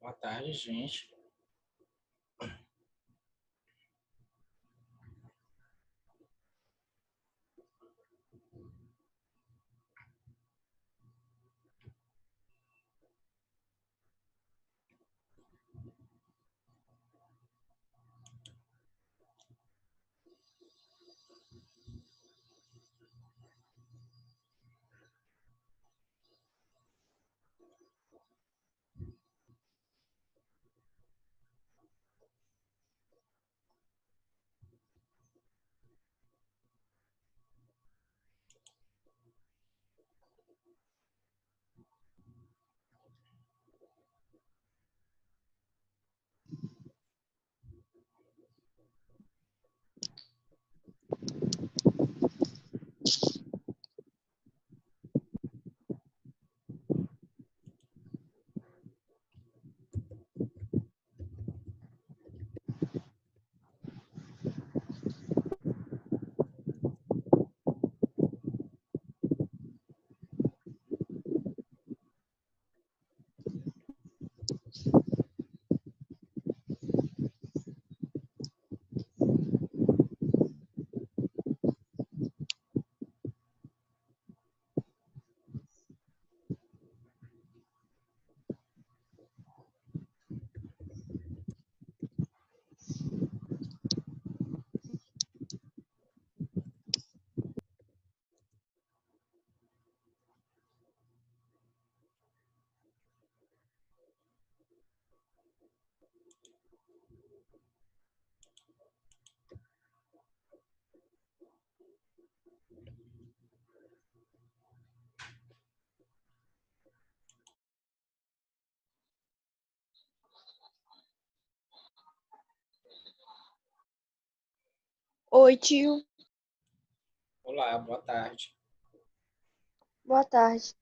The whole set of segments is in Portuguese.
Boa tarde, gente. Oi, tio. Olá, boa tarde. Boa tarde.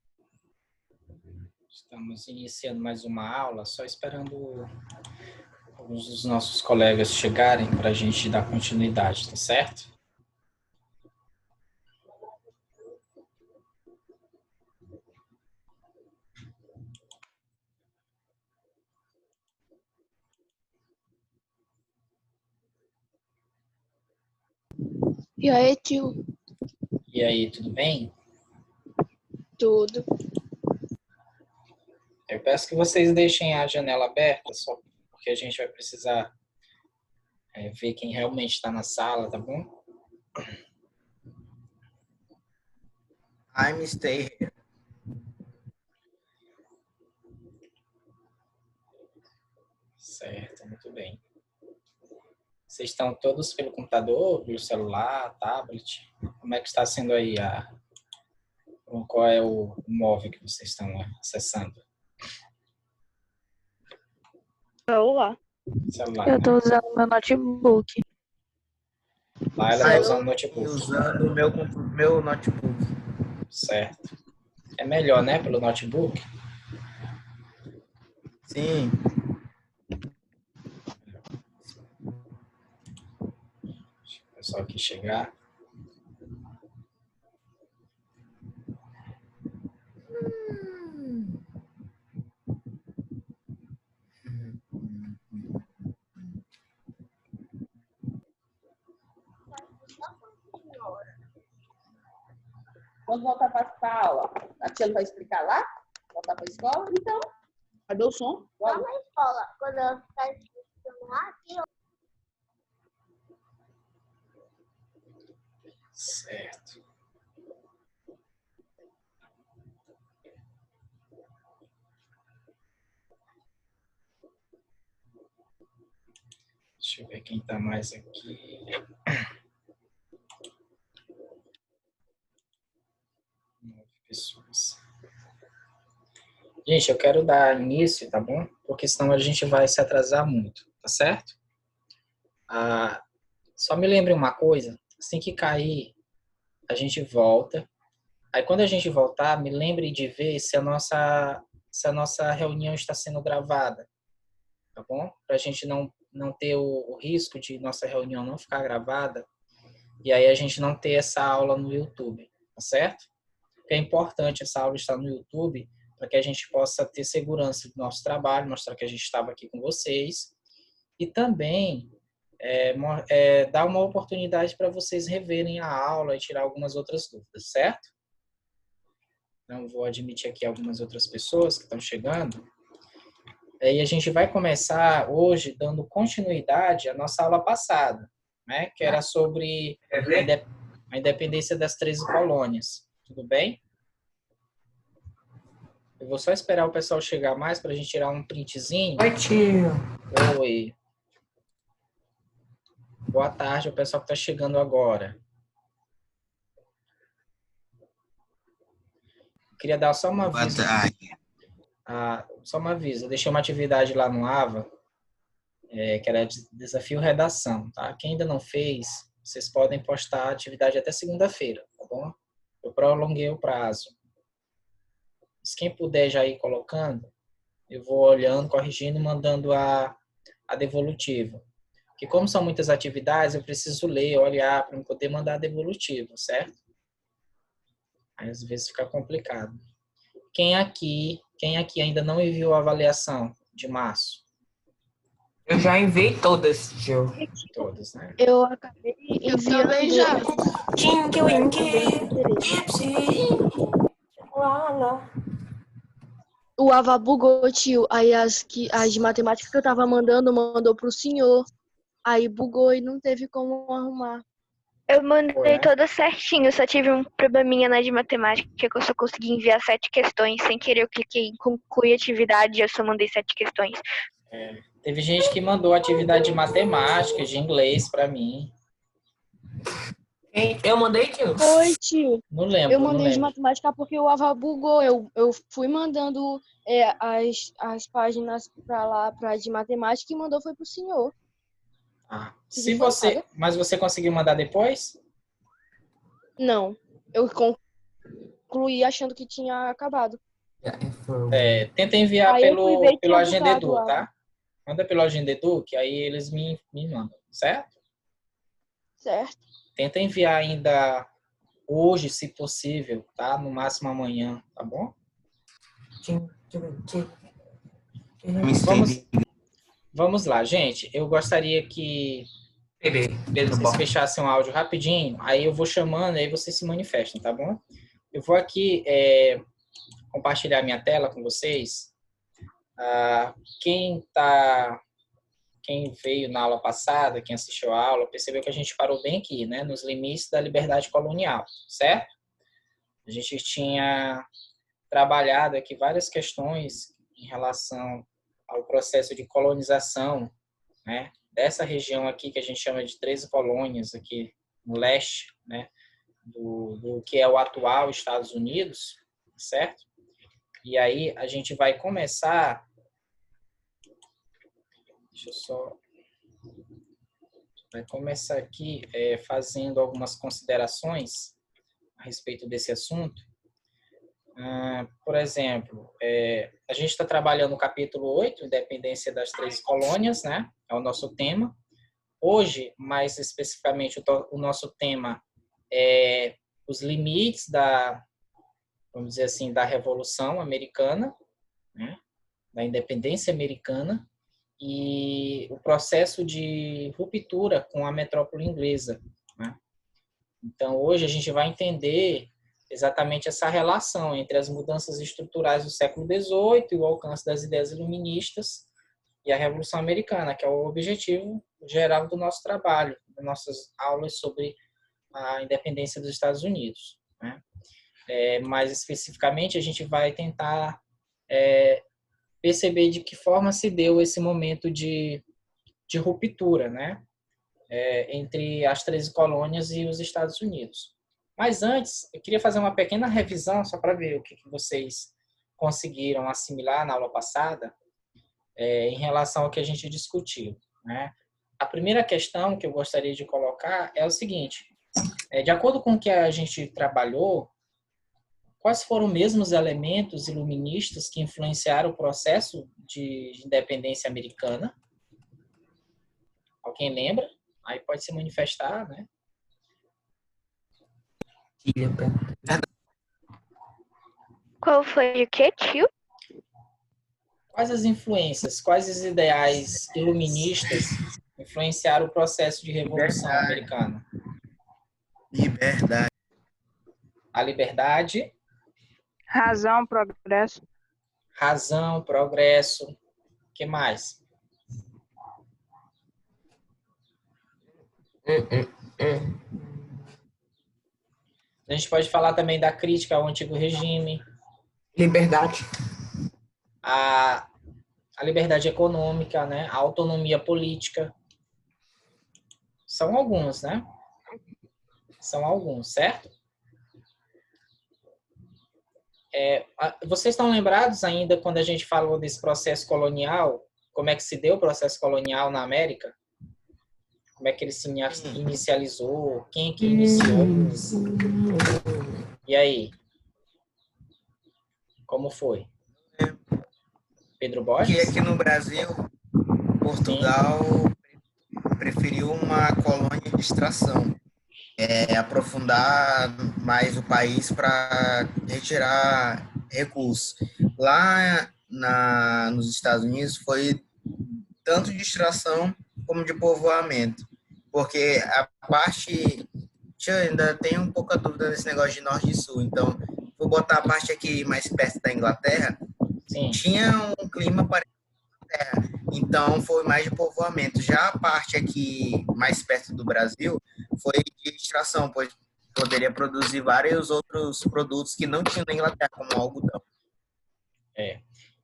Estamos iniciando mais uma aula, só esperando alguns dos nossos colegas chegarem para a gente dar continuidade, tá certo? E aí, tio? E aí, tudo bem? Tudo. Eu peço que vocês deixem a janela aberta, só porque a gente vai precisar ver quem realmente está na sala, tá bom? I'm stay here. Certo, muito bem. Vocês estão todos pelo computador, pelo celular, tablet? Como é que está sendo aí qual é o móvel que vocês estão acessando? Celular. Celular, Eu tô né? usando meu notebook. Lá ela está usando notebook. Usando o meu notebook. Certo. É melhor, né, pelo notebook? Sim. Deixa o pessoal aqui chegar. Quando voltar para a aula, a tia não vai explicar lá? Voltar para a escola? Então, cadê o som? Lá na escola, quando eu ficar escutando aqui, Certo. Deixa eu ver quem está mais aqui. 9 pessoas. Gente, eu quero dar início, tá bom? Porque senão a gente vai se atrasar muito, tá certo? Só me lembre uma coisa, assim que cair, a gente volta. Aí quando a gente voltar, me lembre de ver se a nossa reunião está sendo gravada, tá bom? Para a gente não ter o risco de nossa reunião não ficar gravada e aí a gente não ter essa aula no YouTube, tá certo? Porque é importante essa aula estar no YouTube para que a gente possa ter segurança do nosso trabalho, mostrar que a gente estava aqui com vocês e também dar uma oportunidade para vocês reverem a aula e tirar algumas outras dúvidas, certo? Então, vou admitir aqui algumas outras pessoas que estão chegando. E a gente vai começar hoje dando continuidade à nossa aula passada, né? Que era sobre a independência das 13 colônias. Tudo bem? Eu vou só esperar o pessoal chegar mais para a gente tirar um printzinho. Oi, tio. Oi. Boa tarde, o pessoal que está chegando agora. Queria dar só uma aviso. Só uma aviso. Eu deixei uma atividade lá no AVA, que era desafio redação, tá? Quem ainda não fez, vocês podem postar a atividade até segunda-feira, tá bom? Eu prolonguei o prazo. Mas quem puder já ir colocando, eu vou olhando, corrigindo, mandando a devolutiva. Porque como são muitas atividades, eu preciso ler, olhar, para poder mandar a devolutiva, certo? Aí às vezes fica complicado. Quem aqui ainda não enviou a avaliação de março? Eu já enviei todas, tio. Todas, né? Eu acabei Eu enviando. também já. O Ava bugou, tio. Aí as de matemática que eu tava mandou pro senhor. Aí bugou e não teve como arrumar. Eu mandei Foi, né? todas certinho, só tive um probleminha na de matemática, que eu só consegui enviar 7 questões. Sem querer, eu cliquei em concluir atividade e eu só mandei 7 questões. Teve gente que mandou atividade de matemática, de inglês para mim. Eu mandei, tio? Foi, tio. Não lembro, Eu não mandei de lembro. matemática porque o Ava bugou. Eu fui mandando as páginas pra lá, pra de matemática, e mandou foi pro senhor. Se você, mas você conseguiu mandar depois? Não. Eu concluí achando que tinha acabado. Tenta enviar Aí eu fui ver, pelo tinha Agenda bugado Edu, lá. tá? Manda pelo Agenda Edu, que aí eles me mandam, certo? Certo. Tenta enviar ainda hoje, se possível, tá? No máximo amanhã, tá bom? Vamos lá, gente. Eu gostaria que vocês fechassem o áudio rapidinho, aí eu vou chamando, aí vocês se manifestam, tá bom? Eu vou aqui compartilhar minha tela com vocês. Quem veio na aula passada, quem assistiu a aula, percebeu que a gente parou bem aqui, né? Nos limites da liberdade colonial, certo? A gente tinha trabalhado aqui várias questões em relação ao processo de colonização, né? Dessa região aqui que a gente chama de 13 colônias aqui no leste, né? Do que é o atual Estados Unidos, certo? E aí a gente vai começar. Deixa eu só. Vai começar aqui fazendo algumas considerações a respeito desse assunto. Por exemplo, a gente está trabalhando o capítulo 8, Independência das 13 colônias, né? É o nosso tema. Hoje, mais especificamente, o nosso tema é os limites vamos dizer assim, da Revolução Americana, né? Da independência americana, e o processo de ruptura com a metrópole inglesa, né? Então, hoje a gente vai entender exatamente essa relação entre as mudanças estruturais do século XVIII e o alcance das ideias iluministas e a Revolução Americana, que é o objetivo geral do nosso trabalho, das nossas aulas sobre a independência dos Estados Unidos, né? Mais especificamente, a gente vai tentar perceber de que forma se deu esse momento de ruptura, né? Entre as 13 colônias e os Estados Unidos. Mas antes, eu queria fazer uma pequena revisão, só para ver o que vocês conseguiram assimilar na aula passada, em relação ao que a gente discutiu, né? A primeira questão que eu gostaria de colocar é o seguinte: de acordo com o que a gente trabalhou, quais foram mesmo os elementos iluministas que influenciaram o processo de independência americana? Alguém lembra? Aí pode se manifestar, né? Qual foi o quê, tio? Quais as influências, quais os ideais iluministas influenciaram o processo de revolução americana? Liberdade. A liberdade, Razão, progresso. razão, progresso. O que mais? A gente pode falar também da crítica ao antigo regime, Liberdade. a liberdade econômica, né? A autonomia política. São alguns, né? São alguns, certo? Vocês estão lembrados ainda quando a gente falou desse processo colonial? Como é que se deu o processo colonial na América? Como é que ele se inicializou? Quem é que iniciou? E aí? Como foi? Pedro Que Borges? aqui no Brasil, Portugal preferiu uma colônia de extração. Aprofundar mais o país para retirar recursos. Lá nos Estados Unidos foi tanto de extração como de povoamento, porque a parte, ainda tem um pouco a dúvida nesse negócio de norte e sul, então vou botar a parte aqui mais perto da Inglaterra. Sim. Tinha um clima parecido com a Terra, então foi mais de povoamento. Já a parte aqui mais perto do Brasil foi de extração, pois poderia produzir vários outros produtos que não tinham na Inglaterra, como o algodão.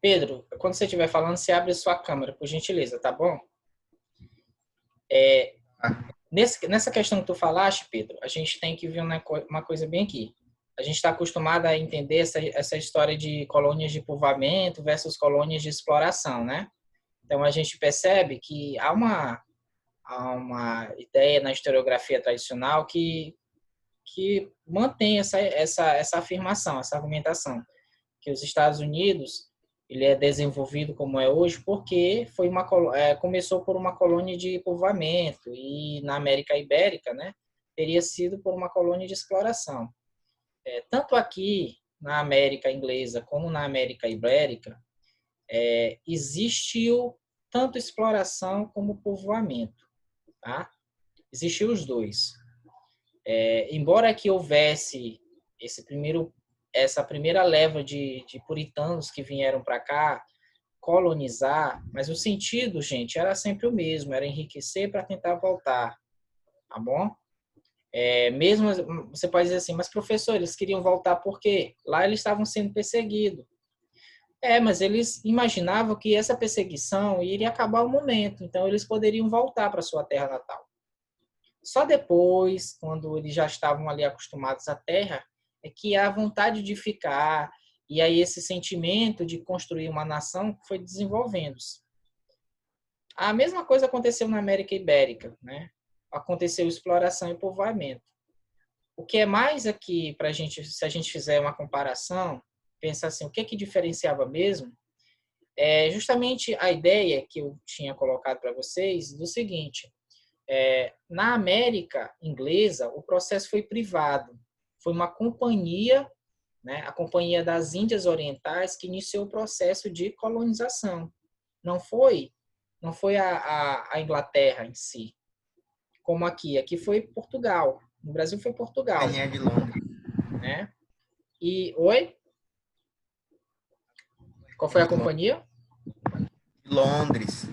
Pedro, quando você estiver falando, você abre a sua câmera, por gentileza, tá bom? Nessa questão que tu falaste, Pedro, a gente tem que ver uma coisa bem aqui. A gente está acostumado a entender essa história de colônias de povoamento versus colônias de exploração, né? Então, a gente percebe que há uma ideia na historiografia tradicional que mantém essa afirmação, essa argumentação, que os Estados Unidos ele é desenvolvido como é hoje porque começou por uma colônia de povoamento e na América Ibérica, né, teria sido por uma colônia de exploração. Tanto aqui na América Inglesa como na América Ibérica, existiu tanto exploração como povoamento, tá? Existiu os dois. Embora aqui houvesse essa primeira leva de puritanos que vieram para cá colonizar, mas o sentido, gente, era sempre o mesmo, era enriquecer para tentar voltar, tá bom? Mesmo você pode dizer assim, mas professor, eles queriam voltar por quê? Lá eles estavam sendo perseguidos. Mas eles imaginavam que essa perseguição iria acabar um momento, então eles poderiam voltar para sua terra natal. Só depois, quando eles já estavam ali acostumados à terra, é que a vontade de ficar e aí esse sentimento de construir uma nação foi desenvolvendo-se. A mesma coisa aconteceu na América Ibérica, né? Aconteceu exploração e povoamento. O que é mais aqui para a gente, se a gente fizer uma comparação, pensar assim, o que diferenciava mesmo, é justamente a ideia que eu tinha colocado para vocês do seguinte: na América Inglesa, o processo foi privado. Foi uma companhia, né, a Companhia das Índias Orientais, que iniciou o processo de colonização. Não foi a Inglaterra em si, como aqui. Aqui foi Portugal. No Brasil foi Portugal. Rainha de Londres. Né? E... Oi? Qual foi a companhia? Londres.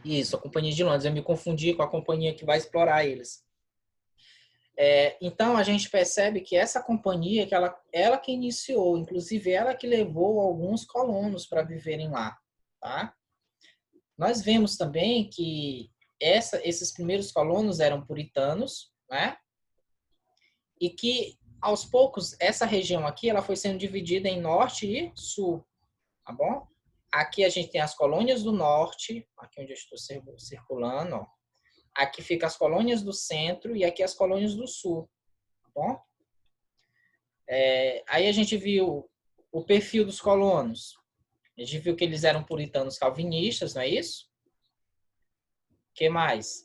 Isso, a Companhia de Londres. Eu me confundi com a companhia que vai explorar eles. Então, a gente percebe que essa companhia, que ela que iniciou, inclusive ela que levou alguns colonos para viverem lá. Tá? Nós vemos também que esses primeiros colonos eram puritanos, né? E que, aos poucos, essa região aqui ela foi sendo dividida em norte e sul. Tá bom? Aqui a gente tem as colônias do norte, aqui onde eu estou circulando, ó. Aqui fica as colônias do centro e aqui as colônias do sul. Tá bom? Aí a gente viu o perfil dos colonos. A gente viu que eles eram puritanos calvinistas, não é isso? O que mais?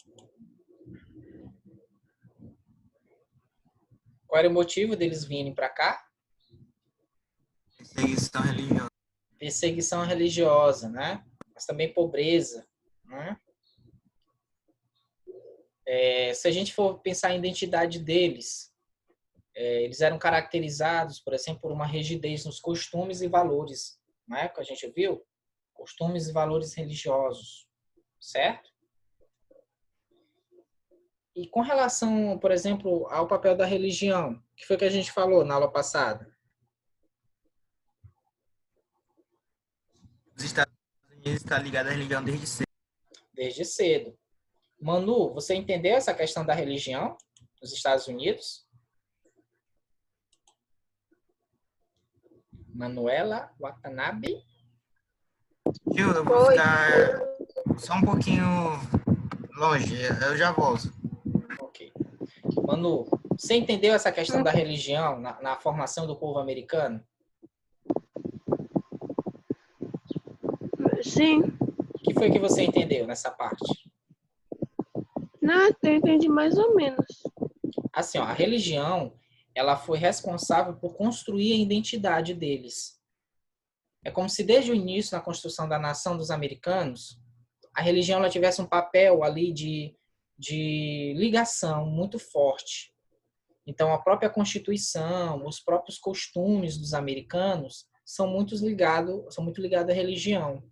Qual era o motivo deles virem para cá? Perseguição religiosa. Perseguição religiosa, né? Mas também pobreza, né? Se a gente for pensar em identidade deles, eles eram caracterizados, por exemplo, por uma rigidez nos costumes e valores, né? Que a gente viu, costumes e valores religiosos, certo? E com relação, por exemplo, ao papel da religião, que foi que a gente falou na aula passada? Os Estados Unidos estão ligados à religião desde cedo. Desde cedo. Manu, você entendeu essa questão da religião nos Estados Unidos? Manuela Watanabe? Gil, eu vou ficar só um pouquinho longe, eu já volto. Ok. Manu, você entendeu essa questão da religião na formação do povo americano? Sim. O que foi que você entendeu nessa parte? Nada, eu entendi mais ou menos. Assim, ó, a religião, ela foi responsável por construir a identidade deles. É como se desde o início, na construção da nação dos americanos, a religião ela tivesse um papel ali de ligação muito forte. Então, a própria Constituição, os próprios costumes dos americanos são muito ligados à religião.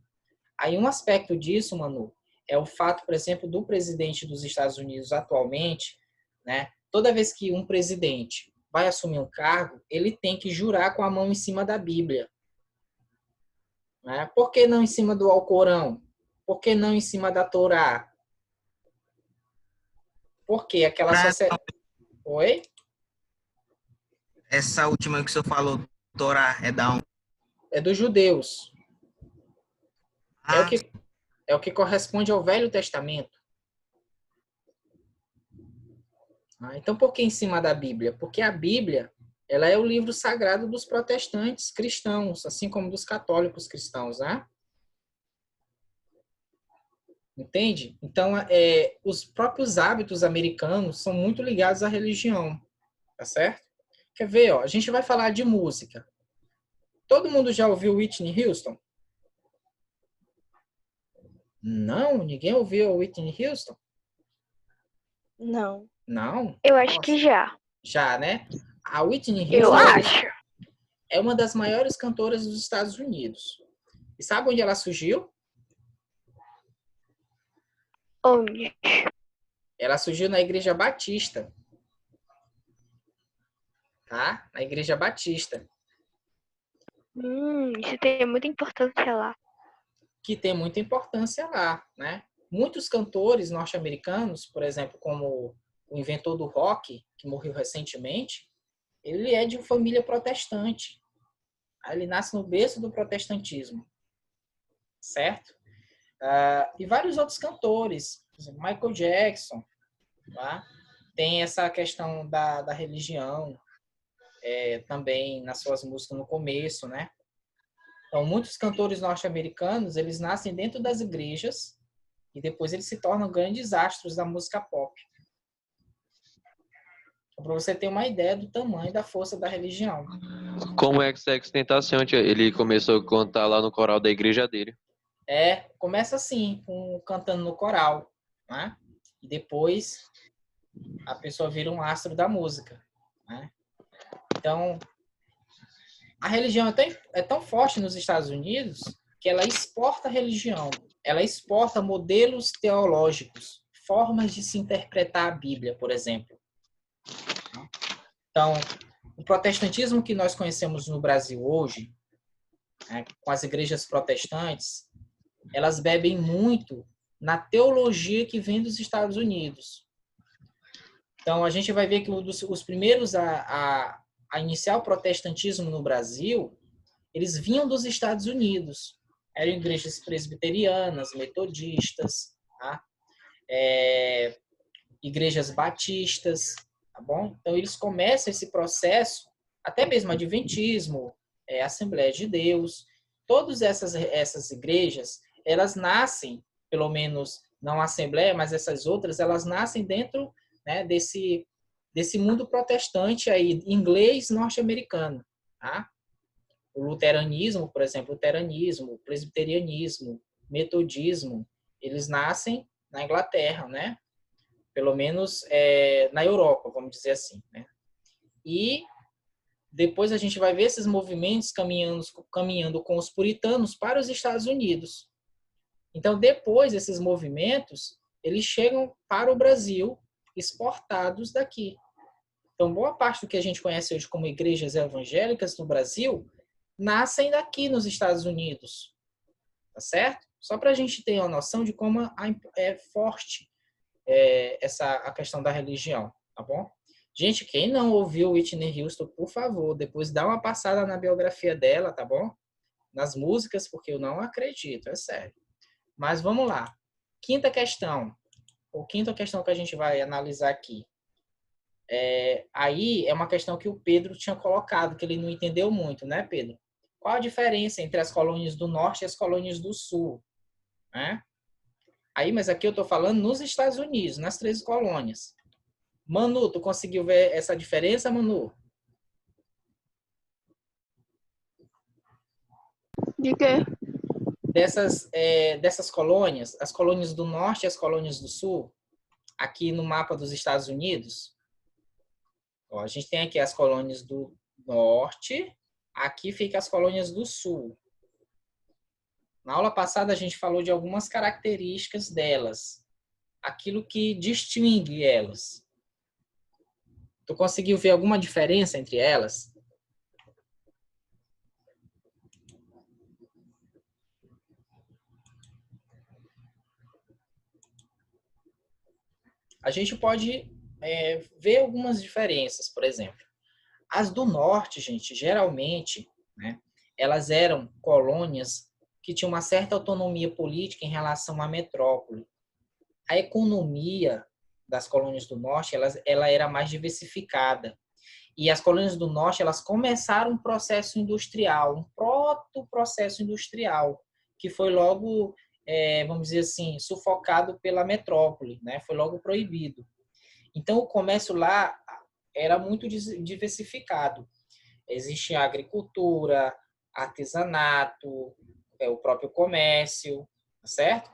Aí, um aspecto disso, Manu, é o fato, por exemplo, do presidente dos Estados Unidos atualmente, né? Toda vez que um presidente vai assumir um cargo, ele tem que jurar com a mão em cima da Bíblia. Né? Por que não em cima do Alcorão? Por que não em cima da Torá? Porque aquela sociedade... Oi? Essa última que o senhor falou, Torá, é da onde? É dos judeus. É o que corresponde ao Velho Testamento. Então, por que em cima da Bíblia? Porque a Bíblia ela é o livro sagrado dos protestantes cristãos, assim como dos católicos cristãos, né? Entende? Então, os próprios hábitos americanos são muito ligados à religião, tá certo? Quer ver, ó? A gente vai falar de música. Todo mundo já ouviu Whitney Houston? Não? Ninguém ouviu Whitney Houston? Não. Não? Eu acho que já. Já, né? A Whitney Eu Houston acho. é uma das maiores cantoras dos Estados Unidos. E sabe onde ela surgiu? Onde? Ela surgiu na Igreja Batista. Tá? Na Igreja Batista. Isso tem muita importância lá. Que tem muita importância lá, né? Muitos cantores norte-americanos, por exemplo, como o inventor do rock, que morreu recentemente, ele é de família protestante. Ele nasce no berço do protestantismo. Certo? E vários outros cantores, por exemplo, Michael Jackson, tá? Tem essa questão da religião também nas suas músicas no começo, né? Então, muitos cantores norte-americanos, eles nascem dentro das igrejas e depois eles se tornam grandes astros da música pop. Então, para você ter uma ideia do tamanho e da força da religião. Como é que Sex Tentação, tia? Ele começou a cantar lá no coral da igreja dele. Começa assim, cantando no coral, né? E depois a pessoa vira um astro da música, né? Então, A religião é tão forte nos Estados Unidos que ela exporta a religião, ela exporta modelos teológicos, formas de se interpretar a Bíblia, por exemplo. Então, o protestantismo que nós conhecemos no Brasil hoje, né, com as igrejas protestantes, elas bebem muito na teologia que vem dos Estados Unidos. Então, a gente vai ver que os primeiros a iniciar o protestantismo no Brasil, eles vinham dos Estados Unidos. Eram igrejas presbiterianas, metodistas, tá? Igrejas batistas, tá bom? Então, eles começam esse processo, até mesmo Adventismo, Assembleia de Deus, todas essas igrejas, elas nascem, pelo menos não a Assembleia, mas essas outras, elas nascem dentro, né, desse mundo protestante aí, inglês norte-americano, tá? O luteranismo, por exemplo, o presbiterianismo, metodismo, eles nascem na Inglaterra, né? Pelo menos na Europa, vamos dizer assim, né? E depois a gente vai ver esses movimentos caminhando com os puritanos para os Estados Unidos. Então, depois esses movimentos, eles chegam para o Brasil, exportados daqui. Então, boa parte do que a gente conhece hoje como igrejas evangélicas no Brasil, nascem daqui nos Estados Unidos. Tá certo? Só para a gente ter uma noção de como é forte a questão da religião, tá bom? Gente, quem não ouviu Whitney Houston, por favor, depois dá uma passada na biografia dela, tá bom? Nas músicas, porque eu não acredito, é sério. Mas vamos lá. Quinta questão que a gente vai analisar aqui. Aí é uma questão que o Pedro tinha colocado, que ele não entendeu muito, né, Pedro? Qual a diferença entre as colônias do Norte e as colônias do Sul? Né? Aí, mas aqui eu estou falando nos Estados Unidos, nas 13 colônias. Manu, tu conseguiu ver essa diferença, Manu? De quê? Dessas colônias, as colônias do Norte e as colônias do Sul, aqui no mapa dos Estados Unidos, ó, a gente tem aqui as colônias do Norte, aqui fica as colônias do Sul. Na aula passada a gente falou de algumas características delas, aquilo que distingue elas. Tu conseguiu ver alguma diferença entre elas? A gente pode ver algumas diferenças, por exemplo. As do norte, gente, geralmente, né, elas eram colônias que tinham uma certa autonomia política em relação à metrópole. A economia das colônias do norte, ela era mais diversificada. E as colônias do norte, elas começaram um processo industrial, um proto-processo industrial, que foi logo, vamos dizer assim, sufocado pela metrópole, né? Foi logo proibido. Então, o comércio lá era muito diversificado. Existia agricultura, artesanato, o próprio comércio, certo?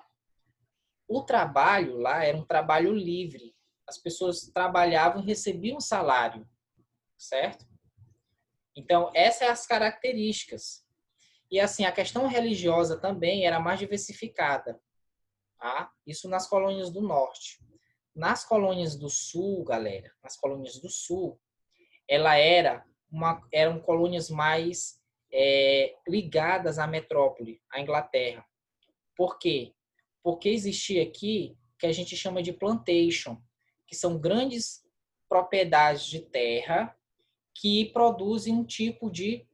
O trabalho lá era um trabalho livre. As pessoas trabalhavam e recebiam um salário, certo? Então, essas são as características. E assim, a questão religiosa também era mais diversificada, tá? Isso nas colônias do norte. Nas colônias do sul, galera, nas colônias do sul, eram colônias mais ligadas à metrópole, à Inglaterra. Por quê? Porque existia aqui o que a gente chama de plantation, que são grandes propriedades de terra que produzem um tipo de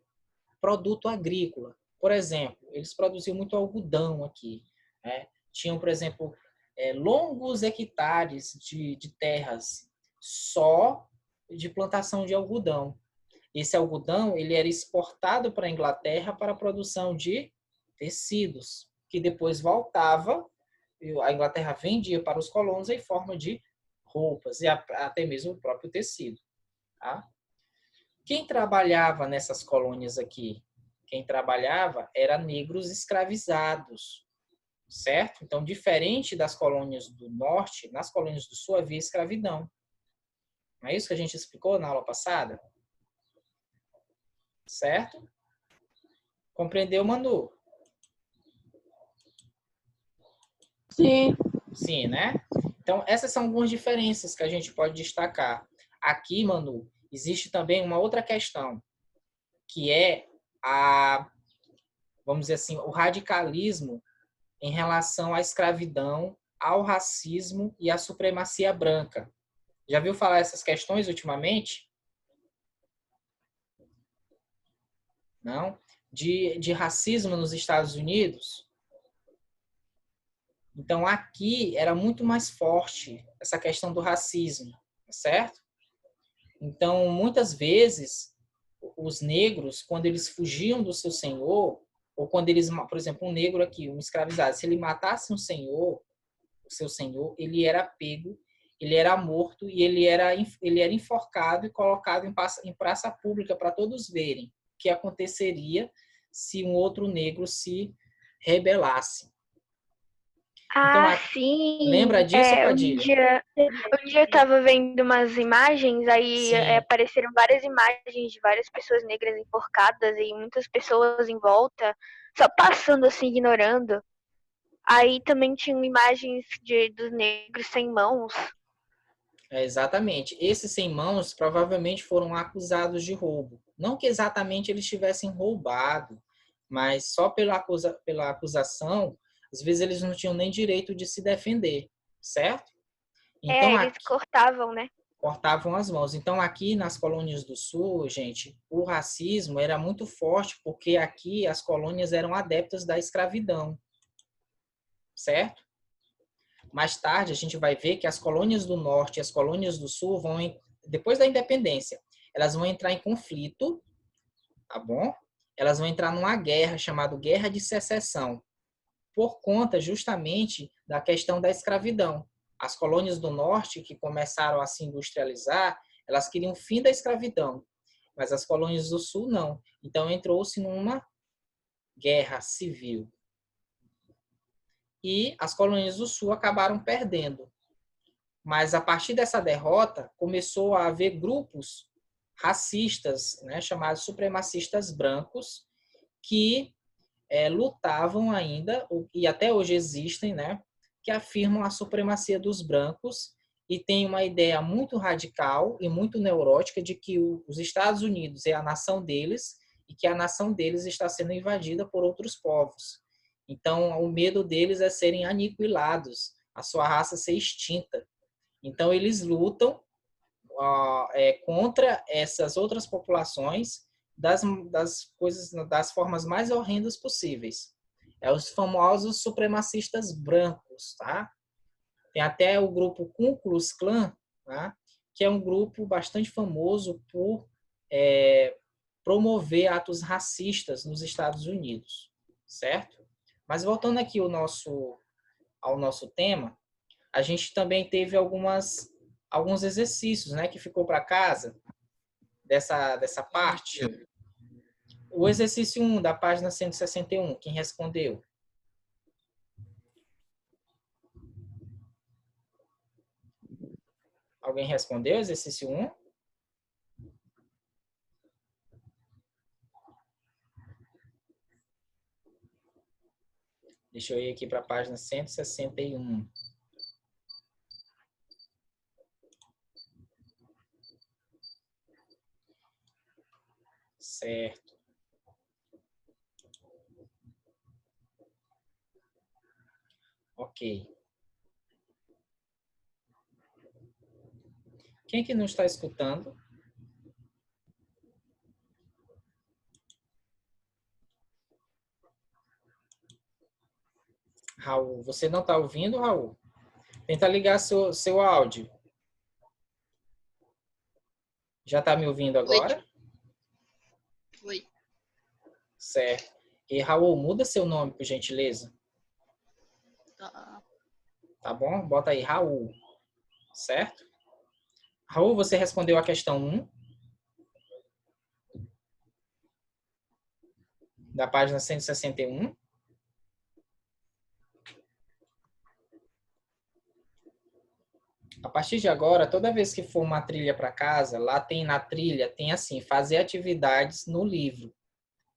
produto agrícola. Por exemplo, eles produziam muito algodão aqui, né? Tinham, por exemplo, longos hectares de terras só de plantação de algodão. Esse algodão ele era exportado para a Inglaterra para a produção de tecidos, que depois voltava, a Inglaterra vendia para os colonos em forma de roupas e até mesmo o próprio tecido. Tá? Quem trabalhava nessas colônias aqui? Quem trabalhava era negros escravizados, certo? Então, diferente das colônias do norte, nas colônias do sul havia escravidão. Não é isso que a gente explicou na aula passada? Certo? Compreendeu, Manu? Sim. Sim, né? Então, essas são algumas diferenças que a gente pode destacar. Aqui, Manu, existe também uma outra questão, que é vamos dizer assim, o radicalismo em relação à escravidão, ao racismo e à supremacia branca. Já viu falar essas questões ultimamente? Não? De racismo nos Estados Unidos? Então, aqui era muito mais forte essa questão do racismo, certo? Então, muitas vezes, os negros, quando eles fugiam do seu senhor, ou quando eles, por exemplo, um negro aqui, um escravizado, se ele matasse um senhor, o seu senhor, ele era pego, ele era morto e ele era enforcado e colocado em praça pública para todos verem o que aconteceria se um outro negro se rebelasse. Então, Sim. lembra disso, Um Padilha? dia eu tava vendo umas imagens, aí Sim. apareceram várias imagens de várias pessoas negras enforcadas e muitas pessoas em volta, só passando assim, ignorando. Aí também tinham imagens dos negros sem mãos. Exatamente. Esses sem mãos provavelmente foram acusados de roubo. Não que exatamente eles tivessem roubado, mas só pela acusação, às vezes eles não tinham nem direito de se defender, certo? Então, Eles cortavam, né? cortavam as mãos. Então, aqui nas colônias do Sul, gente, o racismo era muito forte, porque aqui as colônias eram adeptas da escravidão, certo? Mais tarde, a gente vai ver que as colônias do Norte e as colônias do Sul depois da independência, elas vão entrar em conflito, tá bom? Elas vão entrar numa guerra chamada Guerra de Secessão, por conta justamente da questão da escravidão. As colônias do Norte, que começaram a se industrializar, elas queriam o fim da escravidão, mas as colônias do Sul não. Então, entrou-se numa guerra civil. E as colônias do Sul acabaram perdendo. Mas, a partir dessa derrota, começou a haver grupos racistas, né, chamados supremacistas brancos, que lutavam ainda, e até hoje existem, né, que afirmam a supremacia dos brancos e têm uma ideia muito radical e muito neurótica de que os Estados Unidos é a nação deles e que a nação deles está sendo invadida por outros povos. Então, o medo deles é serem aniquilados, a sua raça ser extinta. Então, eles lutam contra essas outras populações das formas mais horrendas possíveis. Os famosos supremacistas brancos, tá? Tem até o grupo Ku Klux Klan, tá? Que é um grupo bastante famoso por promover atos racistas nos Estados Unidos, certo? Mas voltando aqui ao nosso tema, a gente também teve alguns exercícios, né, que ficou para casa dessa parte. O exercício 1 da página 161, quem respondeu? Alguém respondeu exercício 1? Deixa eu ir aqui para a página 161. Certo. Ok. Quem que não está escutando? Raul, você não está ouvindo, Raul? Tenta ligar seu áudio. Já está me ouvindo agora? Oi. Certo. E, Raul, muda seu nome, por gentileza. Tá. Tá bom? Bota aí, Raul. Certo? Raul, você respondeu a questão 1 da página 161. A partir de agora, toda vez que for uma trilha para casa, lá tem na trilha, tem assim, fazer atividades no livro.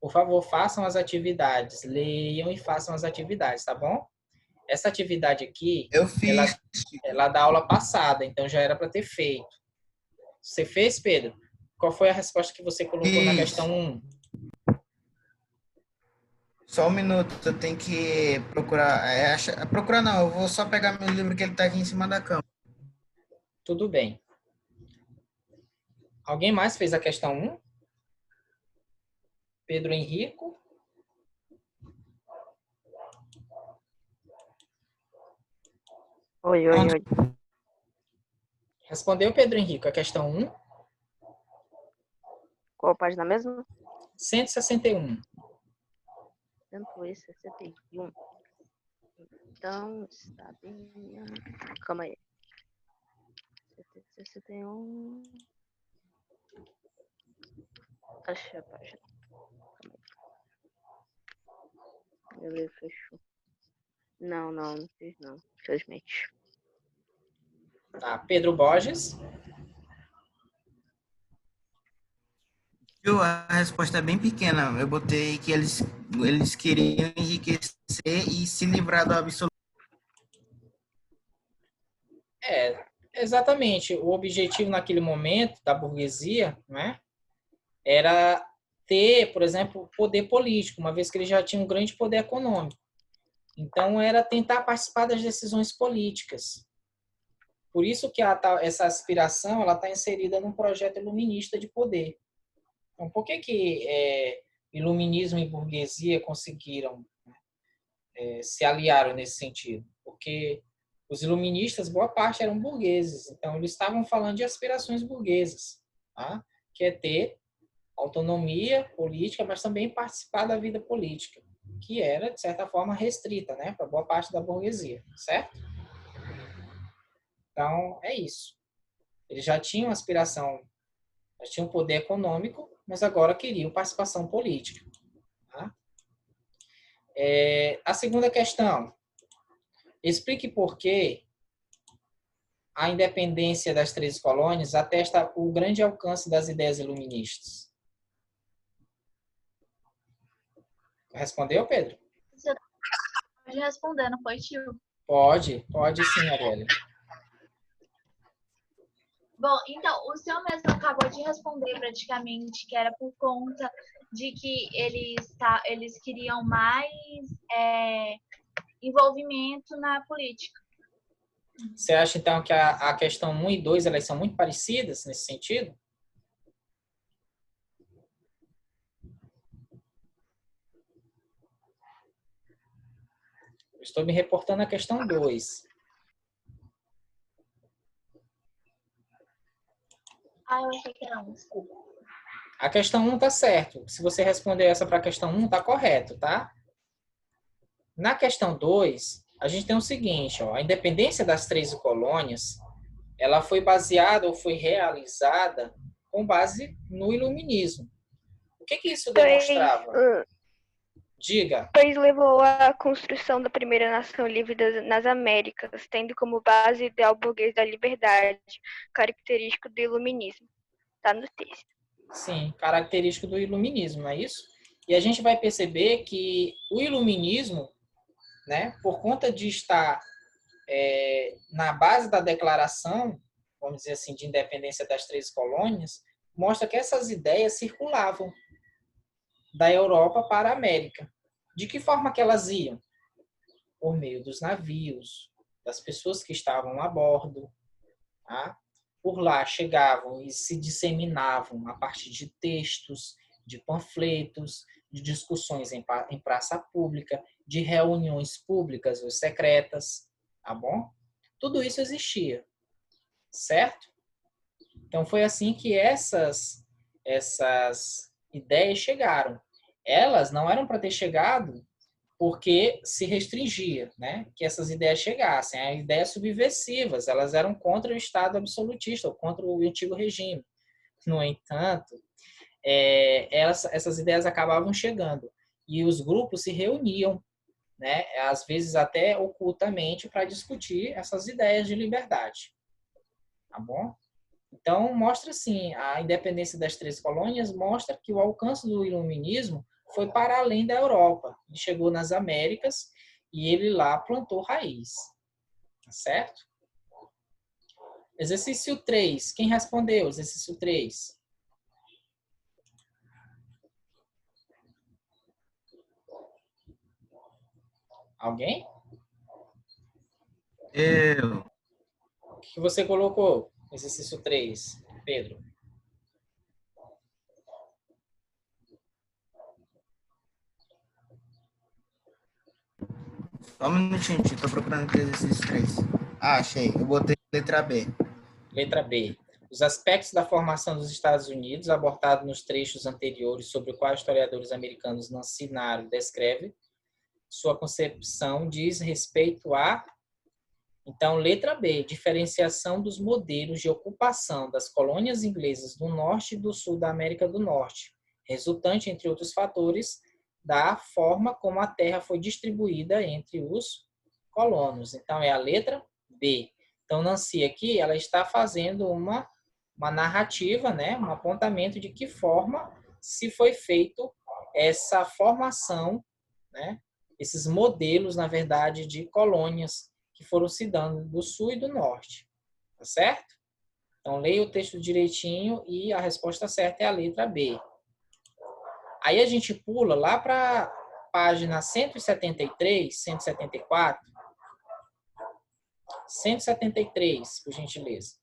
por favor, façam as atividades, leiam e façam as atividades, tá bom? Essa atividade aqui, Eu fiz. ela da aula passada, então já era para ter feito. Você fez, Pedro? Qual foi a resposta que você colocou na Fiz. questão 1? Só um minuto, eu tenho que procurar. Procurar não, eu vou só pegar meu livro que ele tá aqui em cima da cama. Tudo bem. Alguém mais fez a questão 1? Pedro Henrico? Oi. Respondeu, Pedro Henrico, a questão 1? Qual página mesmo? 161. 161. Então, está bem. Calma aí. 161. Achei a página. Calma aí. Meu livro fechou. Não fiz não. Infelizmente. Tá, Pedro Borges? A resposta é bem pequena. Eu botei que eles queriam enriquecer e se livrar do absoluto. Exatamente. O objetivo naquele momento da burguesia, né, era ter, por exemplo, poder político, uma vez que eles já tinham um grande poder econômico. Então, era tentar participar das decisões políticas. Por isso que essa aspiração ela está inserida num projeto iluminista de poder. Então, por que iluminismo e burguesia conseguiram se aliaram nesse sentido? Porque os iluministas, boa parte eram burgueses, então eles estavam falando de aspirações burguesas, tá? Que é ter autonomia política, mas também participar da vida política, que era, de certa forma, restrita, né, para boa parte da burguesia, certo? Então, é isso. Eles já tinham aspiração, já tinham poder econômico, mas agora queriam participação política. Tá? A segunda questão. Explique por que a independência das 13 colônias atesta o grande alcance das ideias iluministas. Respondeu, Pedro? Você pode responder, não foi, tio? Pode sim, Arielle. Bom, então, o senhor mesmo acabou de responder praticamente que era por conta de que eles queriam mais envolvimento na política. Você acha, então, que a questão 1 e 2 elas são muito parecidas nesse sentido? Estou me reportando à questão 2. Eu achei que era 1, desculpa. A questão 1 está certo. Se você responder essa para a questão 1, está correto, tá? Na questão 2, a gente tem o seguinte, ó, a independência das 13 colônias, ela foi baseada ou foi realizada com base no iluminismo. O que isso demonstrava? Diga. Pois levou à construção da primeira nação livre nas Américas, tendo como base o ideal burguês da liberdade, característico do iluminismo. Está no texto. Sim, característico do iluminismo, não é isso? E a gente vai perceber que o iluminismo, né, por conta de estar na base da declaração, vamos dizer assim, de independência das 13 colônias, mostra que essas ideias circulavam da Europa para a América. De que forma que elas iam? Por meio dos navios, das pessoas que estavam a bordo. Tá? Por lá chegavam e se disseminavam a partir de textos, de panfletos, de discussões em praça pública, de reuniões públicas ou secretas. Tá bom? Tudo isso existia. Certo? Então, foi assim que essas ideias chegaram. Elas não eram para ter chegado porque se restringia, né, que essas ideias chegassem. As ideias subversivas, elas eram contra o Estado absolutista, ou contra o antigo regime. No entanto, essas ideias acabavam chegando e os grupos se reuniam, né, às vezes até ocultamente, para discutir essas ideias de liberdade. Tá bom? Então, mostra assim, a independência das 13 colônias mostra que o alcance do iluminismo foi para além da Europa. Ele chegou nas Américas e ele lá plantou raiz. Tá certo? Exercício 3. Quem respondeu? Exercício 3. Alguém? Eu. O que você colocou? Exercício 3, Pedro. Só um minutinho, tio. Tô procurando aqui o exercício 3. Ah, achei. Eu botei letra B. Letra B. Os aspectos da formação dos Estados Unidos, abordado nos trechos anteriores, sobre o qual historiadores americanos não assinaram e descrevem, sua concepção diz respeito a... Então, letra B, diferenciação dos modelos de ocupação das colônias inglesas do norte e do sul da América do Norte, resultante, entre outros fatores, da forma como a terra foi distribuída entre os colonos. Então, é a letra B. Então, Nancy aqui, ela está fazendo uma narrativa, né, um apontamento de que forma se foi feito essa formação, né, esses modelos, na verdade, de colônias que foram se dando do sul e do norte. Tá certo? Então, leia o texto direitinho e a resposta certa é a letra B. Aí a gente pula lá para a página 173, 174. 173, por gentileza.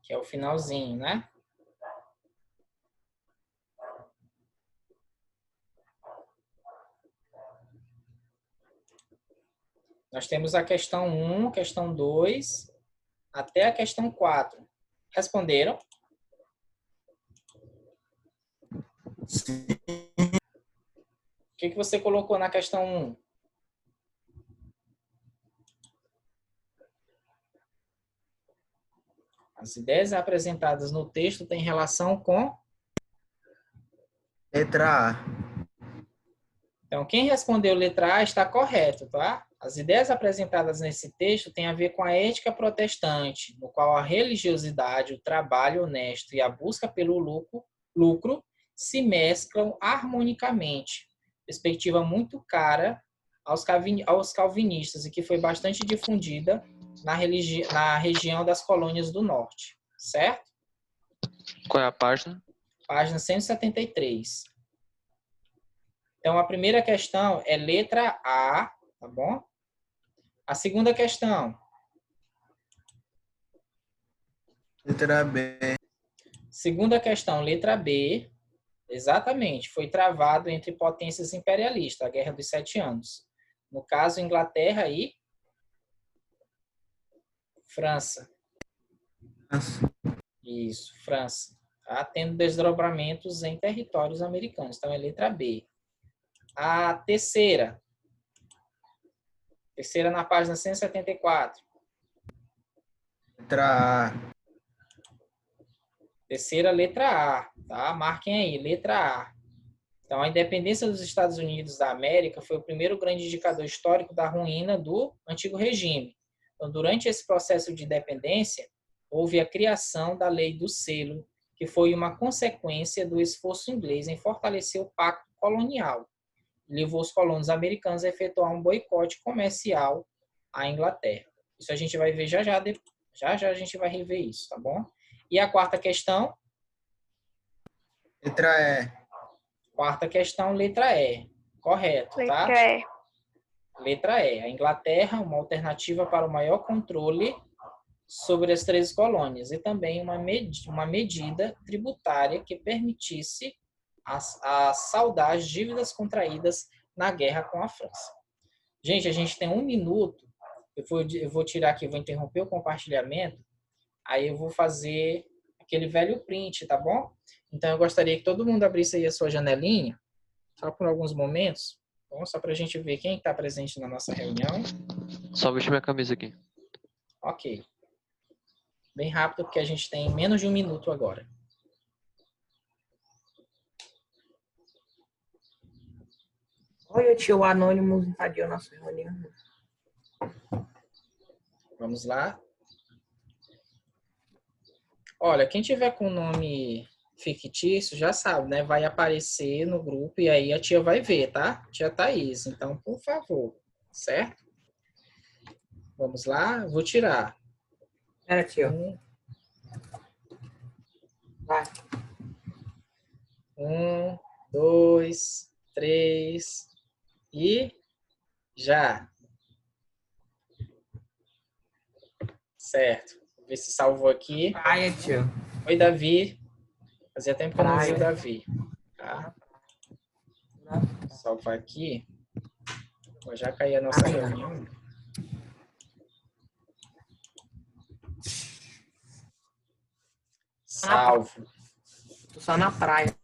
Que é o finalzinho, né? Nós temos a questão 1, questão 2, até a questão 4. Responderam? Sim. O que você colocou na questão 1? As ideias apresentadas no texto têm relação com... Letra A. Então, quem respondeu letra A está correto, tá? As ideias apresentadas nesse texto têm a ver com a ética protestante, no qual a religiosidade, o trabalho honesto e a busca pelo lucro se mesclam harmonicamente. Perspectiva muito cara aos calvinistas e que foi bastante difundida na região das colônias do norte, certo? Qual é a página? Página 173. Então, a primeira questão é letra A, tá bom? A segunda questão. Letra B. Segunda questão, letra B. Exatamente, foi travado entre potências imperialistas, a Guerra dos 7 Anos. No caso, Inglaterra e França. Isso, França. Tá? Tendo desdobramentos em territórios americanos. Então, é letra B. A terceira. Terceira na página 174. Letra A. Terceira, letra A. Tá? Marquem aí, letra A. Então, a independência dos Estados Unidos da América foi o primeiro grande indicador histórico da ruína do antigo regime. Então, durante esse processo de independência, houve a criação da Lei do Selo, que foi uma consequência do esforço inglês em fortalecer o pacto colonial. Levou os colonos americanos a efetuar um boicote comercial à Inglaterra. Isso a gente vai ver já já a gente vai rever isso, tá bom? E a quarta questão? Letra E. Quarta questão, letra E. Correto, tá? Letra E. Letra E. A Inglaterra, uma alternativa para o maior controle sobre as 13 colônias e também uma medida tributária que permitisse a saldar as dívidas contraídas na guerra com a França. Gente, a gente tem 1 minuto. Eu vou tirar aqui, vou interromper o compartilhamento. Aí eu vou fazer aquele velho print, tá bom? Então eu gostaria que todo mundo abrisse aí a sua janelinha, só por alguns momentos, bom? Só para a gente ver quem está presente na nossa reunião. Só vestir minha camisa aqui. Ok. Bem rápido, porque a gente tem menos de 1 minuto agora. Olha, o tio Anônimo invadiu a nossa reunião. Vamos lá. Olha, quem tiver com nome fictício já sabe, né? Vai aparecer no grupo e aí a tia vai ver, tá? Tia Thaís. Então, por favor, certo? Vamos lá, vou tirar. Era, tio. Vai. 1, 2, 3 e já. Certo. Vou ver se salvou aqui. Praia, tio. Oi, Davi. Fazia tempo que eu não vi o Praia. Davi. Tá? Salvar aqui. Vou já cair a nossa reunião. Salvo. Tô só na praia.